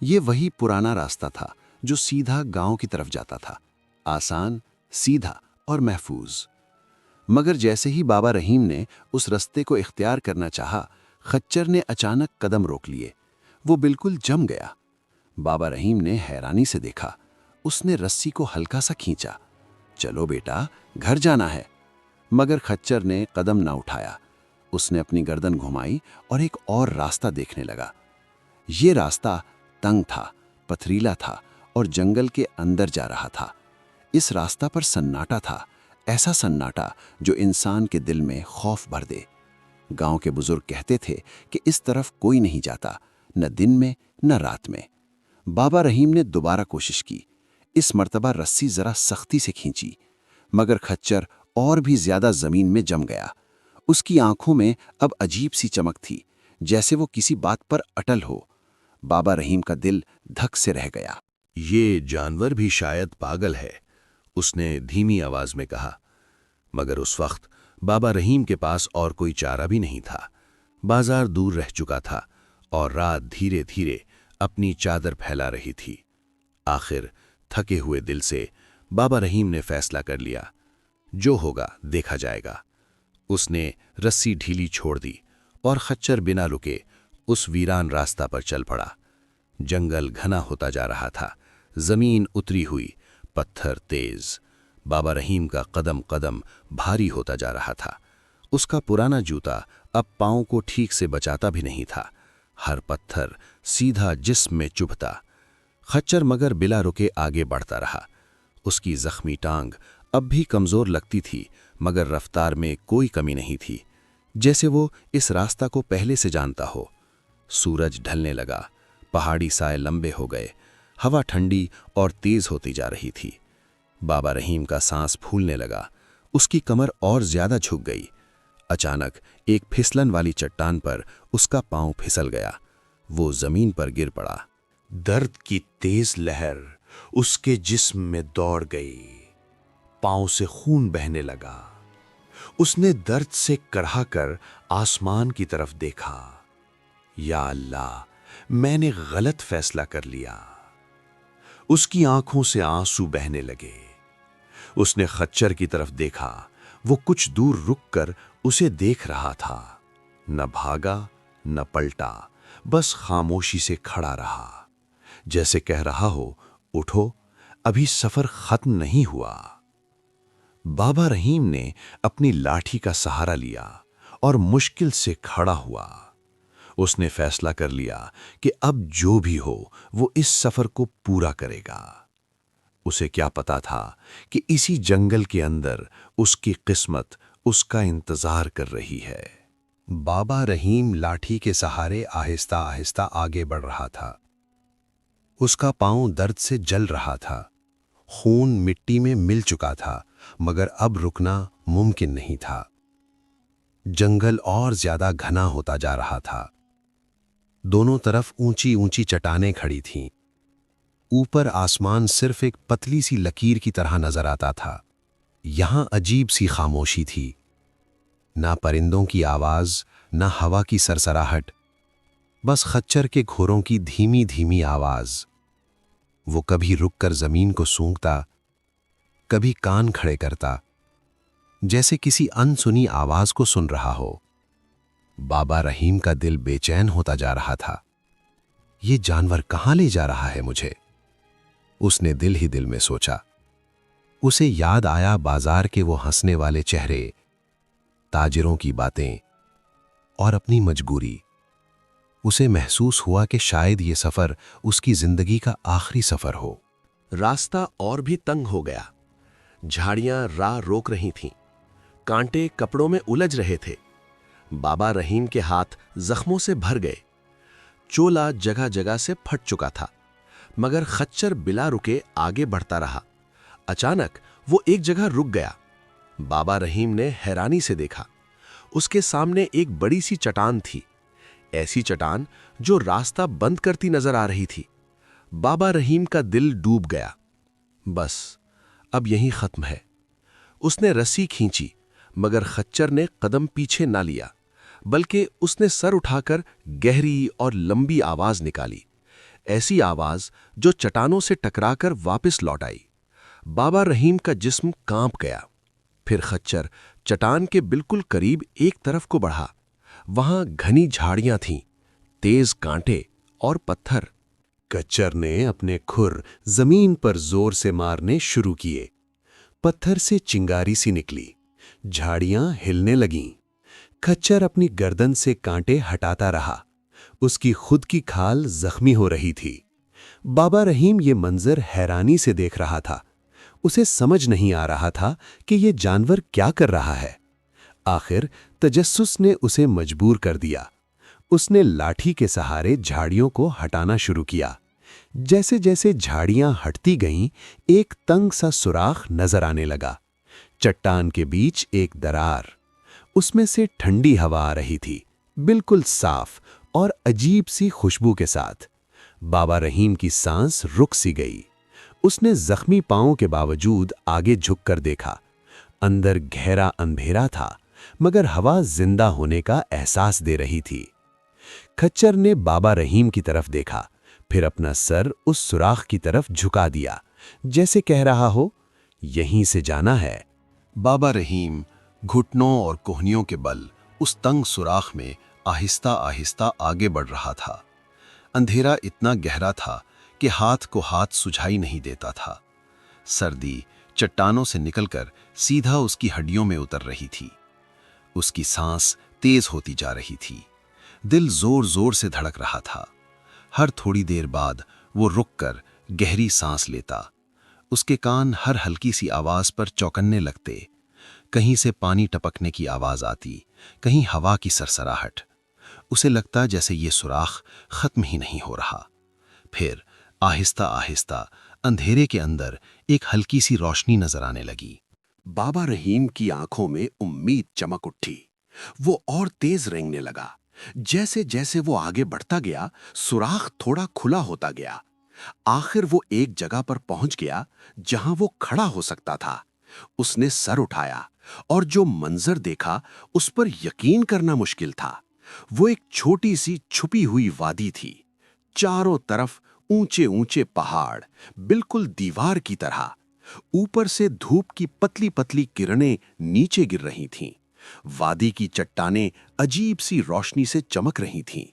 یہ وہی پرانا راستہ تھا جو سیدھا گاؤں کی طرف جاتا تھا، آسان، سیدھا اور محفوظ۔ مگر جیسے ہی بابا رحیم نے اس رستے کو اختیار کرنا چاہا، خچر نے اچانک قدم روک لیے۔ وہ بالکل جم گیا۔ بابا رحیم نے حیرانی سے دیکھا۔ اس نے رسی کو ہلکا سا کھینچا۔ چلو بیٹا، گھر جانا ہے۔ مگر خچر نے قدم نہ اٹھایا۔ اس نے اپنی گردن گھمائی اور ایک اور راستہ دیکھنے لگا۔ یہ راستہ تنگ تھا، پتھریلا تھا اور جنگل کے اندر جا رہا تھا۔ اس راستہ پر سناٹا تھا، ایسا سناٹا جو انسان کے دل میں خوف بھر دے۔ گاؤں کے بزرگ کہتے تھے کہ اس طرف کوئی نہیں جاتا، نہ دن میں نہ رات میں۔ بابا رحیم نے دوبارہ کوشش کی۔ اس مرتبہ رسی ذرا سختی سے کھینچی، مگر خچر اور بھی زیادہ زمین میں جم گیا۔ اس کی آنکھوں میں اب عجیب سی چمک تھی، جیسے وہ کسی بات پر اٹل ہو۔ بابا رحیم کا دل دھک سے رہ گیا۔ یہ جانور بھی شاید پاگل ہے، اس نے دھیمی آواز میں کہا۔ مگر اس وقت بابا رحیم کے پاس اور کوئی چارہ بھی نہیں تھا۔ بازار دور رہ چکا تھا اور رات دھیرے دھیرے اپنی چادر پھیلا رہی تھی۔ آخر تھکے ہوئے دل سے بابا رحیم نے فیصلہ کر لیا، جو ہوگا دیکھا جائے گا۔ اس نے رسی ڈھیلی چھوڑ دی اور خچر بنا رکے اس ویران راستہ پر چل پڑا۔ جنگل گھنا ہوتا جا رہا تھا، زمین اتری ہوئی، پتھر تیز۔ بابا رحیم کا قدم قدم بھاری ہوتا جا رہا تھا۔ اس کا پرانا جوتا اب پاؤں کو ٹھیک سے بچاتا بھی نہیں تھا، ہر پتھر سیدھا جسم میں چبھتا۔ خچر مگر بلا رکے آگے بڑھتا رہا۔ اس کی زخمی ٹانگ اب بھی کمزور لگتی تھی، مگر رفتار میں کوئی کمی نہیں تھی، جیسے وہ اس راستہ کو پہلے سے جانتا ہو۔ سورج ڈھلنے لگا، پہاڑی سائے لمبے ہو گئے، ہوا ٹھنڈی اور تیز ہوتی جا رہی تھی۔ بابا رحیم کا سانس پھولنے لگا، اس کی کمر اور زیادہ جھک گئی۔ اچانک ایک پھسلن والی چٹان پر اس کا پاؤں پھسل گیا، وہ زمین پر گر پڑا۔ درد کی تیز لہر اس کے جسم میں دوڑ گئی، پاؤں سے خون بہنے لگا۔ اس نے درد سے کرہا کر آسمان کی طرف دیکھا۔ یا اللہ، میں نے غلط فیصلہ کر لیا۔ اس کی آنکھوں سے آنسو بہنے لگے۔ اس نے خچر کی طرف دیکھا، وہ کچھ دور رک کر اسے دیکھ رہا تھا، نہ بھاگا نہ پلٹا، بس خاموشی سے کھڑا رہا، جیسے کہہ رہا ہو، اٹھو، ابھی سفر ختم نہیں ہوا۔ بابا رحیم نے اپنی لاٹھی کا سہارا لیا اور مشکل سے کھڑا ہوا۔ اس نے فیصلہ کر لیا کہ اب جو بھی ہو وہ اس سفر کو پورا کرے گا۔ اسے کیا پتا تھا کہ اسی جنگل کے اندر اس کی قسمت اس کا انتظار کر رہی ہے۔ بابا رحیم لاٹھی کے سہارے آہستہ آہستہ آگے بڑھ رہا تھا۔ اس کا پاؤں درد سے جل رہا تھا، خون مٹی میں مل چکا تھا، مگر اب رکنا ممکن نہیں تھا۔ جنگل اور زیادہ گھنا ہوتا جا رہا تھا۔ دونوں طرف اونچی اونچی چٹانیں کھڑی تھیں۔ اوپر آسمان صرف ایک پتلی سی لکیر کی طرح نظر آتا تھا۔ یہاں عجیب سی خاموشی تھی، نہ پرندوں کی آواز، نہ ہوا کی سرسراہٹ، بس خچر کے گھوڑوں کی دھیمی دھیمی آواز۔ وہ کبھی رک کر زمین کو سونگتا، کبھی کان کھڑے کرتا، جیسے کسی انسنی آواز کو سن رہا ہو۔ بابا رحیم کا دل بے چین ہوتا جا رہا تھا۔ یہ جانور کہاں لے جا رہا ہے مجھے؟ اس نے دل ہی دل میں سوچا۔ اسے یاد آیا بازار کے وہ ہنسنے والے چہرے، تاجروں کی باتیں اور اپنی مجبوری۔ اسے محسوس ہوا کہ شاید یہ سفر اس کی زندگی کا آخری سفر ہو۔ راستہ اور بھی تنگ ہو گیا، جھاڑیاں راہ روک رہی تھیں، کانٹے کپڑوں میں الجھ رہے تھے۔ بابا رحیم کے ہاتھ زخموں سے بھر گئے، چولا جگہ جگہ سے پھٹ چکا تھا، مگر خچر بلا رکے آگے بڑھتا رہا۔ اچانک وہ ایک جگہ رک گیا۔ بابا رحیم نے حیرانی سے دیکھا۔ اس کے سامنے ایک بڑی سی چٹان تھی، ایسی چٹان جو راستہ بند کرتی نظر آ رہی تھی۔ بابا رحیم کا دل ڈوب گیا۔ بس اب یہیں ختم ہے۔ اس نے رسی کھینچی، مگر خچر نے قدم پیچھے نہ لیا، بلکہ اس نے سر اٹھا کر گہری اور لمبی آواز نکالی۔ ایسی آواز جو چٹانوں سے ٹکرا کر واپس لوٹ آئی۔ بابا رحیم کا جسم کانپ گیا۔ پھر خچر چٹان کے بالکل قریب ایک طرف کو بڑھا۔ وہاں گھنی جھاڑیاں تھیں، تیز کانٹے اور پتھر۔ کچر نے اپنے کھر زمین پر زور سے مارنے شروع کیے۔ پتھر سے چنگاری سی نکلی، جھاڑیاں ہلنے لگیں۔ کچر اپنی گردن سے کانٹے ہٹاتا رہا، اس کی خود کی کھال زخمی ہو رہی تھی۔ بابا رحیم یہ منظر حیرانی سے دیکھ رہا تھا۔ اسے سمجھ نہیں آ رہا تھا کہ یہ جانور کیا کر رہا ہے۔ آخر تجسس نے اسے مجبور کر دیا۔ اس نے لاٹھی کے سہارے جھاڑیوں کو ہٹانا شروع کیا۔ جیسے جیسے جھاڑیاں ہٹتی گئیں، ایک تنگ سا سوراخ نظر آنے لگا۔ چٹان کے بیچ ایک درار، اس میں سے ٹھنڈی ہوا آ رہی تھی، بالکل صاف اور عجیب سی خوشبو کے ساتھ۔ بابا رحیم کی سانس رک سی گئی۔ اس نے زخمی پاؤں کے باوجود آگے جھک کر دیکھا۔ اندر گہرا اندھیرا تھا، مگر ہوا زندہ ہونے کا احساس دے رہی تھی۔ کھچر نے بابا رحیم کی طرف دیکھا، پھر اپنا سر اس سوراخ کی طرف جھکا دیا، جیسے کہہ رہا ہو، یہیں سے جانا ہے۔ بابا رحیم گھٹنوں اور کوہنیوں کے بل اس تنگ سوراخ میں آہستہ آہستہ آگے بڑھ رہا تھا۔ اندھیرا اتنا گہرا تھا کہ ہاتھ کو ہاتھ سجھائی نہیں دیتا تھا۔ سردی چٹانوں سے نکل کر سیدھا اس کی ہڈیوں میں اتر رہی تھی۔ اس کی سانس تیز ہوتی جا رہی تھی۔ دل زور زور سے دھڑک رہا تھا۔ ہر تھوڑی دیر بعد وہ رک کر گہری سانس لیتا۔ اس کے کان ہر ہلکی سی آواز پر چوکننے لگتے۔ کہیں سے پانی ٹپکنے کی آواز آتی، کہیں ہوا کی سرسراہٹ۔ اسے لگتا جیسے یہ سوراخ ختم ہی نہیں ہو رہا۔ پھر آہستہ آہستہ اندھیرے کے اندر ایک ہلکی سی روشنی نظر آنے لگی۔ بابا رحیم کی آنکھوں میں امید چمک اٹھی۔ وہ اور تیز رینگنے لگا۔ جیسے جیسے وہ آگے بڑھتا گیا، سوراخ تھوڑا کھلا ہوتا گیا۔ آخر وہ ایک جگہ پر پہنچ گیا جہاں وہ کھڑا ہو سکتا تھا۔ اس نے سر اٹھایا اور جو منظر دیکھا اس پر یقین کرنا مشکل تھا۔ وہ ایک چھوٹی سی چھپی ہوئی وادی تھی۔ چاروں طرف اونچے اونچے پہاڑ، بالکل دیوار کی طرح۔ اوپر سے دھوپ کی پتلی پتلی کرنیں نیچے گر رہی تھیں۔ وادی کی چٹانیں عجیب سی روشنی سے چمک رہی تھیں۔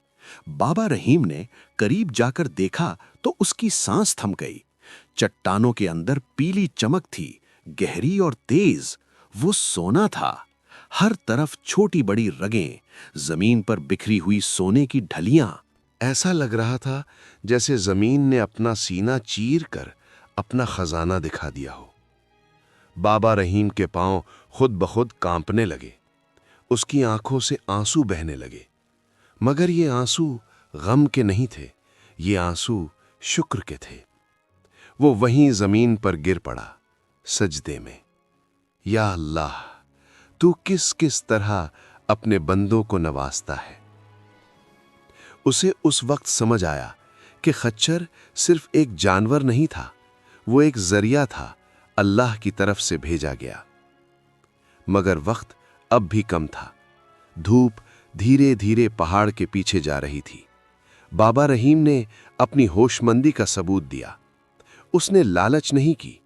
بابا رحیم نے قریب جا کر دیکھا تو اس کی سانس تھم گئی۔ چٹانوں کے اندر پیلی چمک تھی، گہری اور تیز۔ وہ سونا تھا۔ ہر طرف چھوٹی بڑی رگیں، زمین پر بکھری ہوئی سونے کی ڈھلیاں۔ ایسا لگ رہا تھا جیسے زمین نے اپنا سینہ چیر کر اپنا خزانہ دکھا دیا ہو۔ بابا رحیم کے پاؤں خود بخود کانپنے لگے۔ اس کی آنکھوں سے آنسو بہنے لگے، مگر یہ آنسو غم کے نہیں تھے، یہ آنسو شکر کے تھے۔ وہ وہیں زمین پر گر پڑا، سجدے میں۔ یا اللہ، تو کس کس طرح اپنے بندوں کو نوازتا ہے۔ اسے اس وقت سمجھ آیا کہ خچر صرف ایک جانور نہیں تھا، وہ ایک ذریعہ تھا، اللہ کی طرف سے بھیجا گیا۔ مگر وقت اب بھی کم تھا۔ دھوپ دھیرے دھیرے پہاڑ کے پیچھے جا رہی تھی۔ بابا رحیم نے اپنی ہوش مندی کا ثبوت دیا۔ اس نے لالچ نہیں کی،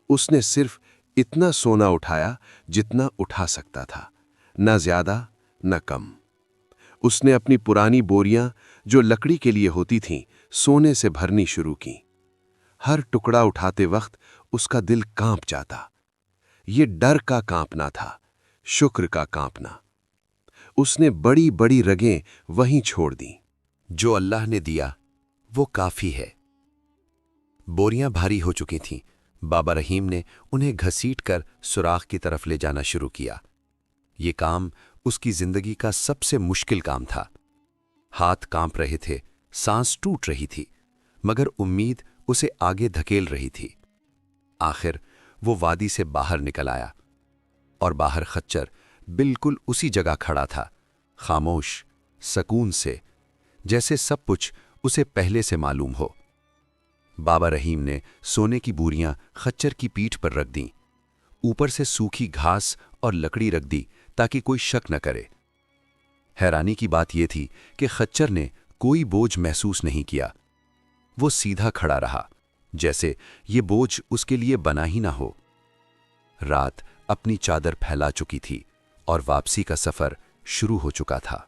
اس نے صرف اتنا سونا اٹھایا جتنا اٹھا سکتا تھا، نہ زیادہ نہ کم۔ اس نے اپنی پرانی بوریاں جو لکڑی کے لیے ہوتی تھیں سونے سے بھرنی شروع کی۔ ہر ٹکڑا اٹھاتے وقت اس کا دل کانپ جاتا۔ یہ ڈر کا کانپنا تھا، شکر کا کانپنا۔ اس نے بڑی بڑی رگیں وہیں چھوڑ دیں۔ جو اللہ نے دیا وہ کافی ہے۔ بوریاں بھاری ہو چکی تھیں۔ بابا رحیم نے انہیں گھسیٹ کر سوراخ کی طرف لے جانا شروع کیا۔ یہ کام اس کی زندگی کا سب سے مشکل کام تھا۔ ہاتھ کانپ رہے تھے، سانس ٹوٹ رہی تھی، مگر امید اسے آگے دھکیل رہی تھی۔ آخر وہ وادی سے باہر نکل آیا، اور باہر خچر بالکل اسی جگہ کھڑا تھا، خاموش، سکون سے، جیسے سب کچھ اسے پہلے سے معلوم ہو۔ بابا رحیم نے سونے کی بوریاں خچر کی پیٹھ پر رکھ دیں، اوپر سے سوکھی گھاس اور لکڑی رکھ دی تاکہ کوئی شک نہ کرے۔ حیرانی کی بات یہ تھی کہ خچر نے کوئی بوجھ محسوس نہیں کیا۔ وہ سیدھا کھڑا رہا، جیسے یہ بوجھ اس کے لیے بنا ہی نہ ہو۔ رات اپنی چادر پھیلا چکی تھی اور واپسی کا سفر شروع ہو چکا تھا۔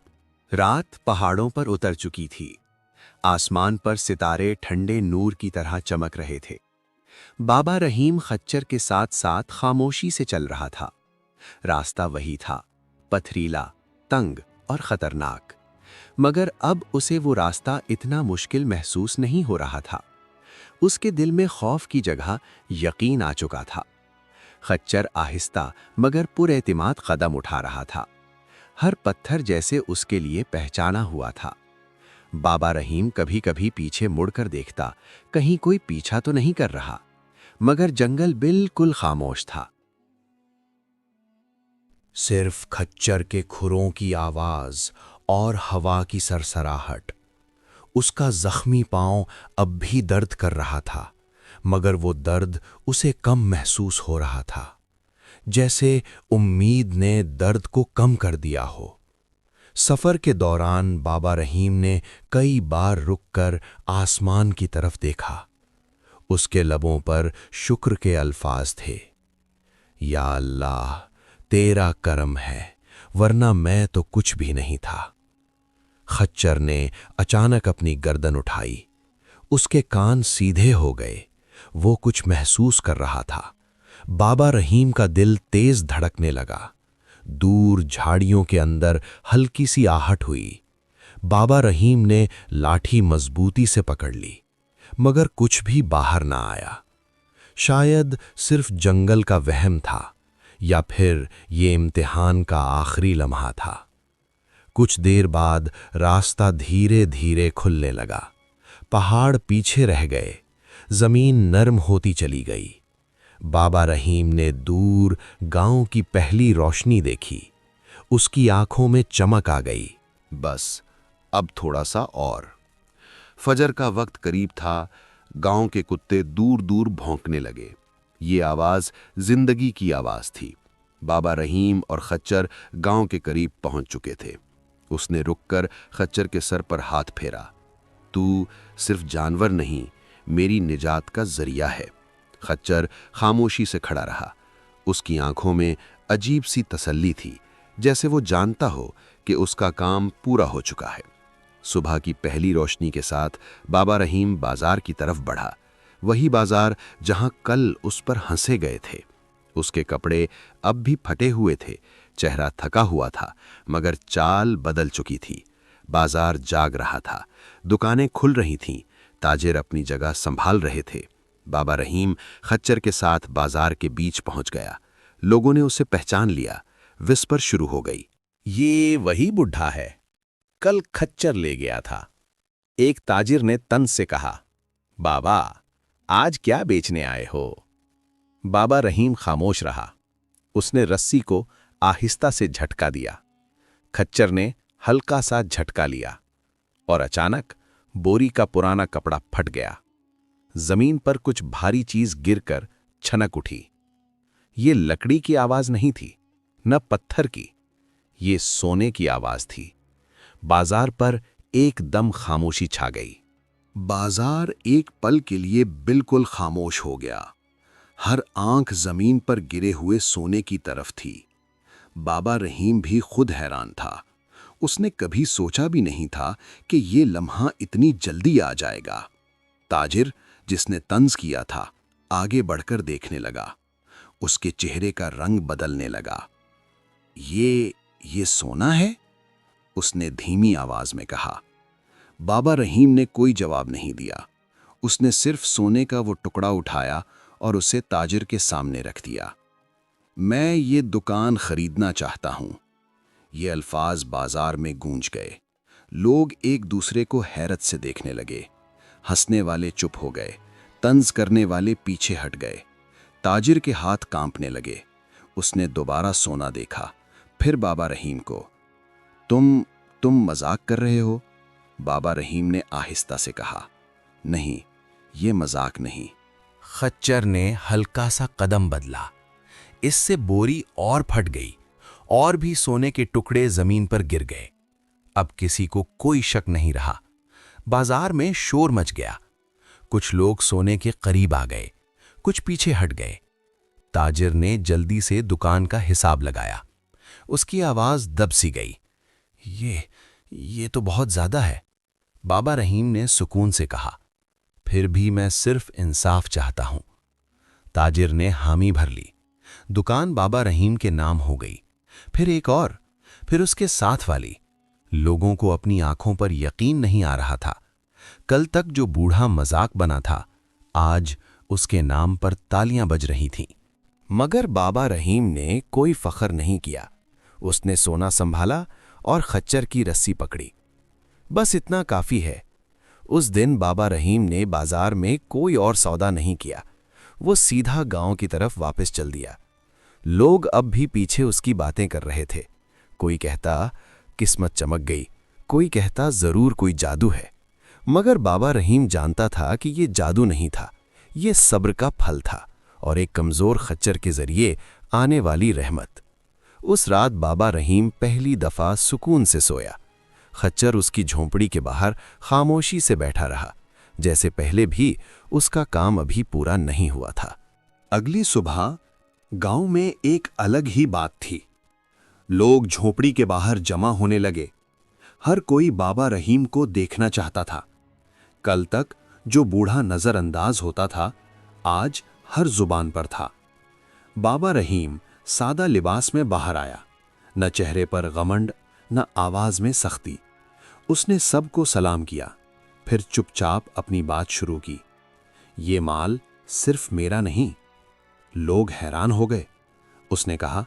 رات پہاڑوں پر اتر چکی تھی، آسمان پر ستارے ٹھنڈے نور کی طرح چمک رہے تھے۔ بابا رحیم خچر کے ساتھ ساتھ خاموشی سے چل رہا تھا۔ راستہ وہی تھا، پتھریلا، تنگ اور خطرناک، مگر اب اسے وہ راستہ اتنا مشکل محسوس نہیں ہو رہا تھا۔ اس کے دل میں خوف کی جگہ یقین آ چکا تھا۔ خچر آہستہ مگر پر اعتماد قدم اٹھا رہا تھا، ہر پتھر جیسے اس کے لیے پہچانا ہوا تھا۔ بابا رحیم کبھی کبھی پیچھے مڑ کر دیکھتا، کہیں کوئی پیچھا تو نہیں کر رہا، مگر جنگل بالکل خاموش تھا۔ صرف کھچر کے کھروں کی آواز اور ہوا کی سرسراہٹ۔ اس کا زخمی پاؤں اب بھی درد کر رہا تھا، مگر وہ درد اسے کم محسوس ہو رہا تھا، جیسے امید نے درد کو کم کر دیا ہو۔ سفر کے دوران بابا رحیم نے کئی بار رک کر آسمان کی طرف دیکھا۔ اس کے لبوں پر شکر کے الفاظ تھے، یا اللہ تیرا کرم ہے، ورنہ میں تو کچھ بھی نہیں تھا۔ خچر نے اچانک اپنی گردن اٹھائی، اس کے کان سیدھے ہو گئے، وہ کچھ محسوس کر رہا تھا۔ بابا رحیم کا دل تیز دھڑکنے لگا۔ دور جھاڑیوں کے اندر ہلکی سی آہٹ ہوئی۔ بابا رحیم نے لاٹھی مضبوطی سے پکڑ لی، مگر کچھ بھی باہر نہ آیا۔ شاید صرف جنگل کا وہم تھا، یا پھر یہ امتحان کا آخری لمحہ تھا۔ کچھ دیر بعد راستہ دھیرے دھیرے کھلنے لگا، پہاڑ پیچھے رہ گئے، زمین نرم ہوتی چلی گئی۔ بابا رحیم نے دور گاؤں کی پہلی روشنی دیکھی، اس کی آنکھوں میں چمک آ گئی۔ بس اب تھوڑا سا اور۔ فجر کا وقت قریب تھا، گاؤں کے کتے دور دور بھونکنے لگے۔ یہ آواز زندگی کی آواز تھی۔ بابا رحیم اور خچر گاؤں کے قریب پہنچ چکے تھے۔ اس نے رک کر خچر کے سر پر ہاتھ پھیرا۔ تو صرف جانور نہیں، میری نجات کا ذریعہ ہے۔ خچر خاموشی سے کھڑا رہا۔ اس کی آنکھوں میں عجیب سی تسلی تھی، جیسے وہ جانتا ہو کہ اس کا کام پورا ہو چکا ہے۔ صبح کی پہلی روشنی کے ساتھ بابا رحیم بازار کی طرف بڑھا، وہی بازار جہاں کل اس پر ہنسے گئے تھے۔ اس کے کپڑے اب بھی پھٹے ہوئے تھے، چہرہ تھکا ہوا تھا، مگر چال بدل چکی تھی۔ بازار جاگ رہا تھا، دکانیں کھل رہی تھیں، تاجر اپنی جگہ سنبھال رہے تھے۔ بابا رحیم خچر کے ساتھ بازار کے بیچ پہنچ گیا۔ لوگوں نے اسے پہچان لیا، وسپر شروع ہو گئی۔ یہ وہی بڈھا ہے، کل کھچر لے گیا تھا۔ ایک تاجر نے طنز سے کہا، بابا آج کیا بیچنے آئے ہو؟ بابا رحیم خاموش رہا۔ اس نے رسی کو آہستہ سے جھٹکا دیا۔ کھچر نے ہلکا سا جھٹکا لیا، اور اچانک بوری کا پرانا کپڑا پھٹ گیا۔ زمین پر کچھ بھاری چیز گر کر چھنک اٹھی۔ یہ لکڑی کی آواز نہیں تھی، نہ پتھر کی، یہ سونے کی آواز تھی۔ بازار پر ایک دم خاموشی چھا گئی۔ بازار ایک پل کے لیے بالکل خاموش ہو گیا۔ ہر آنکھ زمین پر گرے ہوئے سونے کی طرف تھی۔ بابا رحیم بھی خود حیران تھا۔ اس نے کبھی سوچا بھی نہیں تھا کہ یہ لمحہ اتنی جلدی آ جائے گا۔ تاجر جس نے طنز کیا تھا آگے بڑھ کر دیکھنے لگا۔ اس کے چہرے کا رنگ بدلنے لگا۔ یہ سونا ہے؟ اس نے دھیمی آواز میں کہا۔ بابا رحیم نے کوئی جواب نہیں دیا۔ اس نے صرف سونے کا وہ ٹکڑا اٹھایا اور اسے تاجر کے سامنے رکھ دیا۔ میں یہ دکان خریدنا چاہتا ہوں۔ یہ الفاظ بازار میں گونج گئے۔ لوگ ایک دوسرے کو حیرت سے دیکھنے لگے۔ ہنسنے والے چپ ہو گئے، طنز کرنے والے پیچھے ہٹ گئے۔ تاجر کے ہاتھ کانپنے لگے۔ اس نے دوبارہ سونا دیکھا، پھر بابا رحیم کو۔ تم مذاق کر رہے ہو؟ بابا رحیم نے آہستہ سے کہا۔ نہیں، یہ مذاق نہیں۔ خچر نے ہلکا سا قدم بدلا۔ اس سے بوری اور پھٹ گئی، اور بھی سونے کے ٹکڑے زمین پر گر گئے۔ اب کسی کو کوئی شک نہیں رہا۔ بازار میں شور مچ گیا۔ کچھ لوگ سونے کے قریب آ گئے، کچھ پیچھے ہٹ گئے۔ تاجر نے جلدی سے دکان کا حساب لگایا۔ اس کی آواز دب سی گئی۔ یہ تو بہت زیادہ ہے۔ بابا رحیم نے سکون سے کہا، پھر بھی میں صرف انصاف چاہتا ہوں۔ تاجر نے حامی بھر لی۔ دکان بابا رحیم کے نام ہو گئی، پھر ایک اور، پھر اس کے ساتھ والی۔ لوگوں کو اپنی آنکھوں پر یقین نہیں آ رہا تھا۔ کل تک جو بوڑھا مذاق بنا تھا، آج اس کے نام پر تالیاں بج رہی تھیں۔ مگر بابا رحیم نے کوئی فخر نہیں کیا۔ اس نے سونا سنبھالا اور خچر کی رسی پکڑی۔ بس اتنا کافی ہے۔ اس دن بابا رحیم نے بازار میں کوئی اور سودا نہیں کیا۔ وہ سیدھا گاؤں کی طرف واپس چل دیا۔ لوگ اب بھی پیچھے اس کی باتیں کر رہے تھے۔ کوئی کہتا قسمت چمک گئی، کوئی کہتا ضرور کوئی جادو ہے۔ مگر بابا رحیم جانتا تھا کہ یہ جادو نہیں تھا، یہ صبر کا پھل تھا اور ایک کمزور خچر کے ذریعے آنے والی رحمت۔ اس رات بابا رحیم پہلی دفعہ سکون سے سویا۔ خچر اس کی جھونپڑی کے باہر خاموشی سے بیٹھا رہا، جیسے پہلے بھی اس کا کام ابھی پورا نہیں ہوا تھا۔ اگلی صبح گاؤں میں ایک الگ ہی بات تھی۔ لوگ جھونپڑی کے باہر جمع ہونے لگے۔ ہر کوئی بابا رحیم کو دیکھنا چاہتا تھا۔ کل تک جو بوڑھا نظر انداز ہوتا تھا، آج ہر زبان پر تھا۔ بابا رحیم سادہ لباس میں باہر آیا، نہ چہرے پر غمنڈ، نہ آواز میں سختی۔ اس نے سب کو سلام کیا، پھر چپ چاپ اپنی بات شروع کی۔ یہ مال صرف میرا نہیں۔ لوگ حیران ہو گئے۔ اس نے کہا،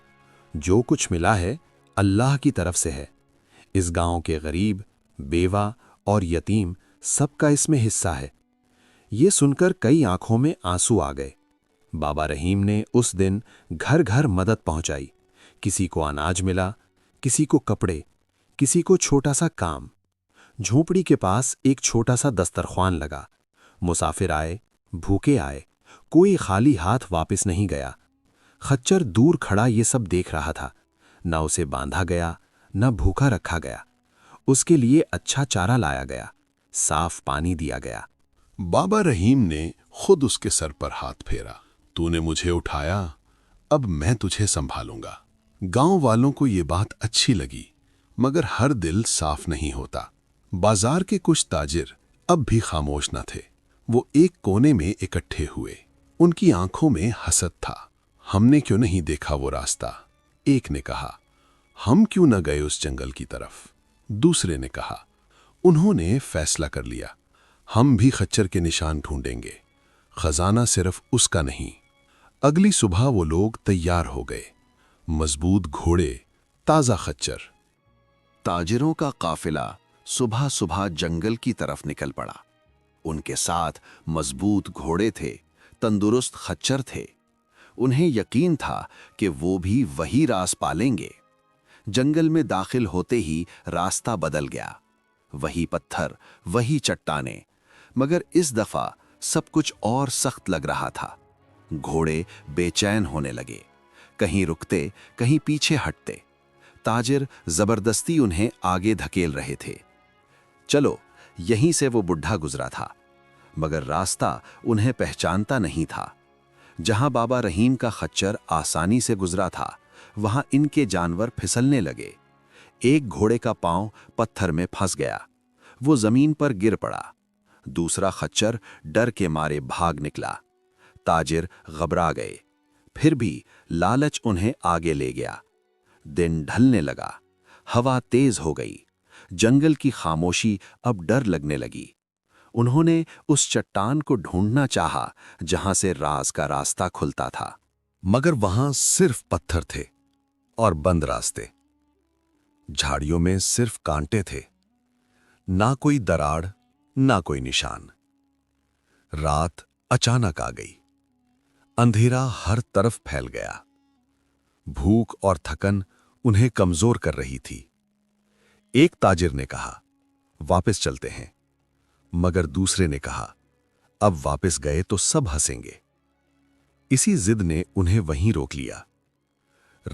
جو کچھ ملا ہے اللہ کی طرف سے ہے۔ اس گاؤں کے غریب، بیوہ اور یتیم سب کا اس میں حصہ ہے۔ یہ سن کر کئی آنکھوں میں آنسو آ گئے۔ بابا رحیم نے اس دن گھر گھر مدد پہنچائی۔ کسی کو اناج ملا، کسی کو کپڑے، کسی کو چھوٹا سا کام۔ جھونپڑی کے پاس ایک چھوٹا سا دسترخوان لگا۔ مسافر آئے، بھوکے آئے، کوئی خالی ہاتھ واپس نہیں گیا۔ خچر دور کھڑا یہ سب دیکھ رہا تھا۔ نہ اسے باندھا گیا، نہ بھوکا رکھا گیا۔ اس کے لیے اچھا چارہ لایا گیا، صاف پانی دیا گیا۔ بابا رحیم نے خود اس کے سر پر ہاتھ پھیرا۔ تو نے مجھے اٹھایا، اب میں تجھے سنبھالوں گا۔ گاؤں والوں کو یہ بات اچھی لگی، مگر ہر دل صاف نہیں ہوتا۔ بازار کے کچھ تاجر اب بھی خاموش نہ تھے۔ وہ ایک کونے میں اکٹھے ہوئے۔ ان کی آنکھوں میں حسد تھا۔ ہم نے کیوں نہیں دیکھا وہ راستہ؟ ایک نے کہا۔ ہم کیوں نہ گئے اس جنگل کی طرف؟ دوسرے نے کہا۔ انہوں نے فیصلہ کر لیا، ہم بھی خچر کے نشان ڈھونڈیں گے۔ خزانہ صرف اس کا نہیں۔ اگلی صبح وہ لوگ تیار ہو گئے، مضبوط گھوڑے، تازہ خچر۔ تاجروں کا قافلہ صبح صبح جنگل کی طرف نکل پڑا۔ ان کے ساتھ مضبوط گھوڑے تھے، تندرست خچر تھے۔ انہیں یقین تھا کہ وہ بھی وہی راز پالیں گے۔ جنگل میں داخل ہوتے ہی راستہ بدل گیا۔ وہی پتھر، وہی چٹانیں، مگر اس دفعہ سب کچھ اور سخت لگ رہا تھا۔ گھوڑے بے چین ہونے لگے، کہیں رکتے، کہیں پیچھے ہٹتے۔ تاجر زبردستی انہیں آگے دھکیل رہے تھے۔ چلو، یہیں سے وہ بڈھا گزرا تھا، مگر راستہ انہیں پہچانتا نہیں تھا۔ جہاں بابا رحیم کا خچر آسانی سے گزرا تھا، وہاں ان کے جانور پھسلنے لگے۔ ایک گھوڑے کا پاؤں پتھر میں پھنس گیا، وہ زمین پر گر پڑا۔ دوسرا خچر ڈر کے مارے بھاگ نکلا۔ تاجر گھبرا گئے، پھر بھی لالچ انہیں آگے لے گیا۔ دن ڈھلنے لگا، ہوا تیز ہو گئی، جنگل کی خاموشی اب ڈر لگنے لگی۔ انہوں نے اس چٹان کو ڈھونڈنا چاہا جہاں سے راز کا راستہ کھلتا تھا، مگر وہاں صرف پتھر تھے اور بند راستے۔ جھاڑیوں میں صرف کانٹے تھے، نہ کوئی دراڑ، نہ کوئی نشان۔ رات اچانک آ گئی، اندھیرا ہر طرف پھیل گیا۔ بھوک اور تھکن انہیں کمزور کر رہی تھی۔ ایک تاجر نے کہا، واپس چلتے ہیں، مگر دوسرے نے کہا، اب واپس گئے تو سب ہنسیں گے۔ اسی ضد نے انہیں وہیں روک لیا۔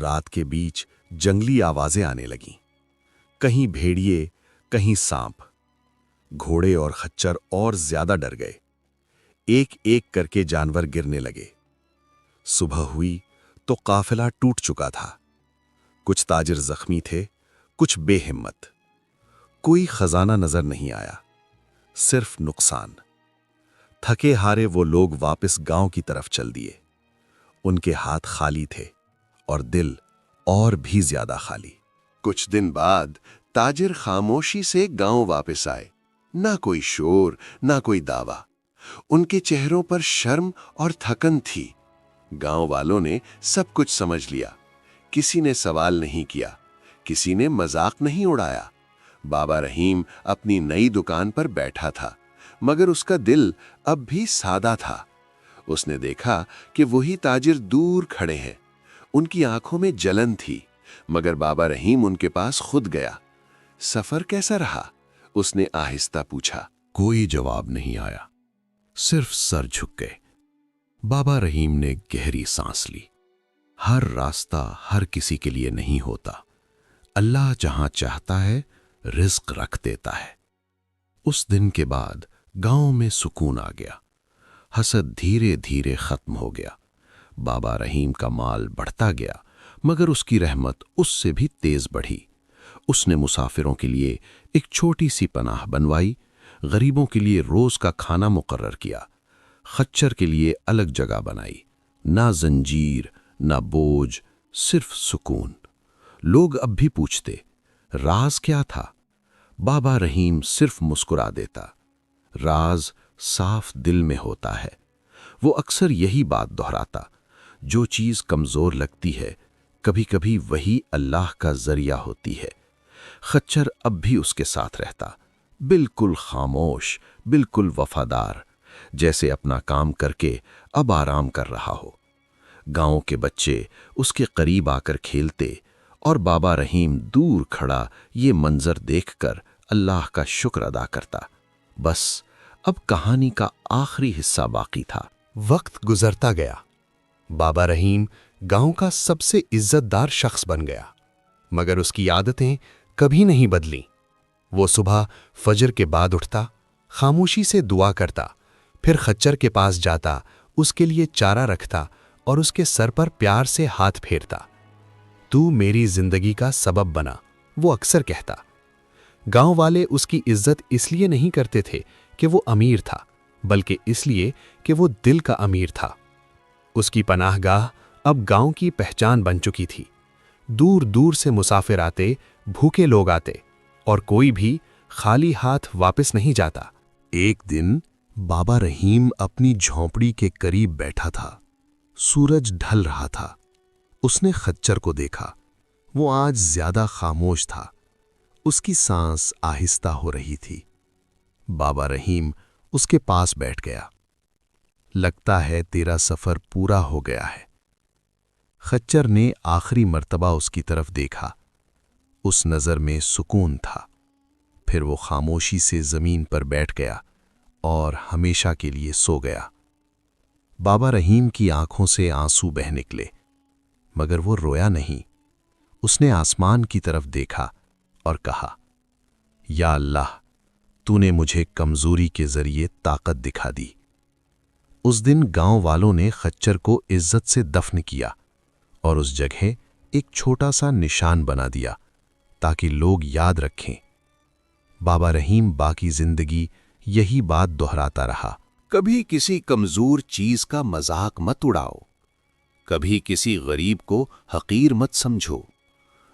رات کے بیچ جنگلی آوازیں آنے لگیں، کہیں بھیڑیے، کہیں سانپ۔ گھوڑے اور خچر اور زیادہ ڈر گئے۔ ایک ایک کر کے جانور گرنے لگے۔ صبح ہوئی تو قافلہ ٹوٹ چکا تھا۔ کچھ تاجر زخمی تھے، کچھ بے ہمت۔ کوئی خزانہ نظر نہیں آیا، صرف نقصان۔ تھکے ہارے وہ لوگ واپس گاؤں کی طرف چل دیے۔ ان کے ہاتھ خالی تھے اور دل اور بھی زیادہ خالی۔ کچھ دن بعد تاجر خاموشی سے گاؤں واپس آئے۔ نہ کوئی شور، نہ کوئی دعویٰ۔ ان کے چہروں پر شرم اور تھکن تھی۔ گاؤں والوں نے سب کچھ سمجھ لیا۔ کسی نے سوال نہیں کیا، کسی نے مذاق نہیں اڑایا۔ بابا رحیم اپنی نئی دکان پر بیٹھا تھا، مگر اس کا دل اب بھی سادہ تھا۔ اس نے دیکھا کہ وہی تاجر دور کھڑے ہیں۔ ان کی آنکھوں میں جلن تھی، مگر بابا رحیم ان کے پاس خود گیا۔ سفر کیسا رہا؟ اس نے آہستہ پوچھا۔ کوئی جواب نہیں آیا، صرف سر جھک گئے۔ بابا رحیم نے گہری سانس لی۔ ہر راستہ ہر کسی کے لیے نہیں ہوتا۔ اللہ جہاں چاہتا ہے رزق رکھ دیتا ہے۔ اس دن کے بعد گاؤں میں سکون آ گیا۔ حسد دھیرے دھیرے ختم ہو گیا۔ بابا رحیم کا مال بڑھتا گیا، مگر اس کی رحمت اس سے بھی تیز بڑھی۔ اس نے مسافروں کے لیے ایک چھوٹی سی پناہ بنوائی، غریبوں کے لیے روز کا کھانا مقرر کیا، خچر کے لیے الگ جگہ بنائی۔ نہ زنجیر، نہ بوجھ، صرف سکون۔ لوگ اب بھی پوچھتے، راز کیا تھا؟ بابا رحیم صرف مسکرا دیتا، راز صاف دل میں ہوتا ہے۔ وہ اکثر یہی بات دہراتا، جو چیز کمزور لگتی ہے کبھی کبھی وہی اللہ کا ذریعہ ہوتی ہے۔ خچر اب بھی اس کے ساتھ رہتا، بالکل خاموش، بالکل وفادار، جیسے اپنا کام کر کے اب آرام کر رہا ہو۔ گاؤں کے بچے اس کے قریب آ کر کھیلتے، اور بابا رحیم دور کھڑا یہ منظر دیکھ کر اللہ کا شکر ادا کرتا۔ بس اب کہانی کا آخری حصہ باقی تھا۔ وقت گزرتا گیا۔ بابا رحیم گاؤں کا سب سے عزت دار شخص بن گیا، مگر اس کی عادتیں کبھی نہیں بدلیں۔ وہ صبح فجر کے بعد اٹھتا، خاموشی سے دعا کرتا، پھر خچر کے پاس جاتا، اس کے لیے چارہ رکھتا اور اس کے سر پر پیار سے ہاتھ پھیرتا۔ تو میری زندگی کا سبب بنا، وہ اکثر کہتا۔ گاؤں والے اس کی عزت اس لیے نہیں کرتے تھے کہ وہ امیر تھا، بلکہ اس لیے کہ وہ دل کا امیر تھا۔ اس کی پناہ گاہ اب گاؤں کی پہچان بن چکی تھی۔ دور دور سے مسافر آتے، بھوکے لوگ آتے، اور کوئی بھی خالی ہاتھ واپس نہیں جاتا۔ ایک دن بابا رحیم اپنی جھونپڑی کے قریب بیٹھا تھا۔ سورج ڈھل رہا تھا۔ اس نے خچر کو دیکھا۔ وہ آج زیادہ خاموش تھا۔ اس کی سانس آہستہ ہو رہی تھی۔ بابا رحیم اس کے پاس بیٹھ گیا۔ لگتا ہے تیرا سفر پورا ہو گیا ہے۔ خچر نے آخری مرتبہ اس کی طرف دیکھا۔ اس نظر میں سکون تھا۔ پھر وہ خاموشی سے زمین پر بیٹھ گیا اور ہمیشہ کے لیے سو گیا۔ بابا رحیم کی آنکھوں سے آنسو بہہ نکلے، مگر وہ رویا نہیں۔ اس نے آسمان کی طرف دیکھا اور کہا، یا اللہ، تو نے مجھے کمزوری کے ذریعے طاقت دکھا دی۔ اس دن گاؤں والوں نے خچر کو عزت سے دفن کیا اور اس جگہ ایک چھوٹا سا نشان بنا دیا تاکہ لوگ یاد رکھیں۔ بابا رحیم باقی زندگی یہی بات دہراتا رہا، کبھی کسی کمزور چیز کا مذاق مت اڑاؤ، کبھی کسی غریب کو حقیر مت سمجھو۔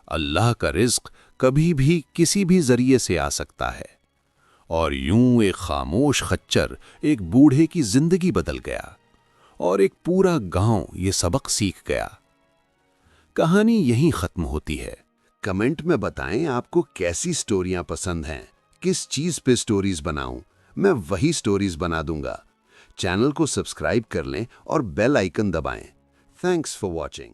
اللہ کا رزق کبھی بھی کسی بھی ذریعے سے آ سکتا ہے۔ اور یوں ایک خاموش خچر ایک بوڑھے کی زندگی بدل گیا، اور ایک پورا گاؤں یہ سبق سیکھ گیا۔ کہانی یہیں ختم ہوتی ہے۔ کمنٹ میں بتائیں آپ کو کیسی سٹوریاں پسند ہیں، کس چیز پہ سٹوریز بناؤں، میں وہی سٹوریز بنا دوں گا۔ چینل کو سبسکرائب کر لیں اور بیل آئیکن دبائیں۔ Thanks for watching.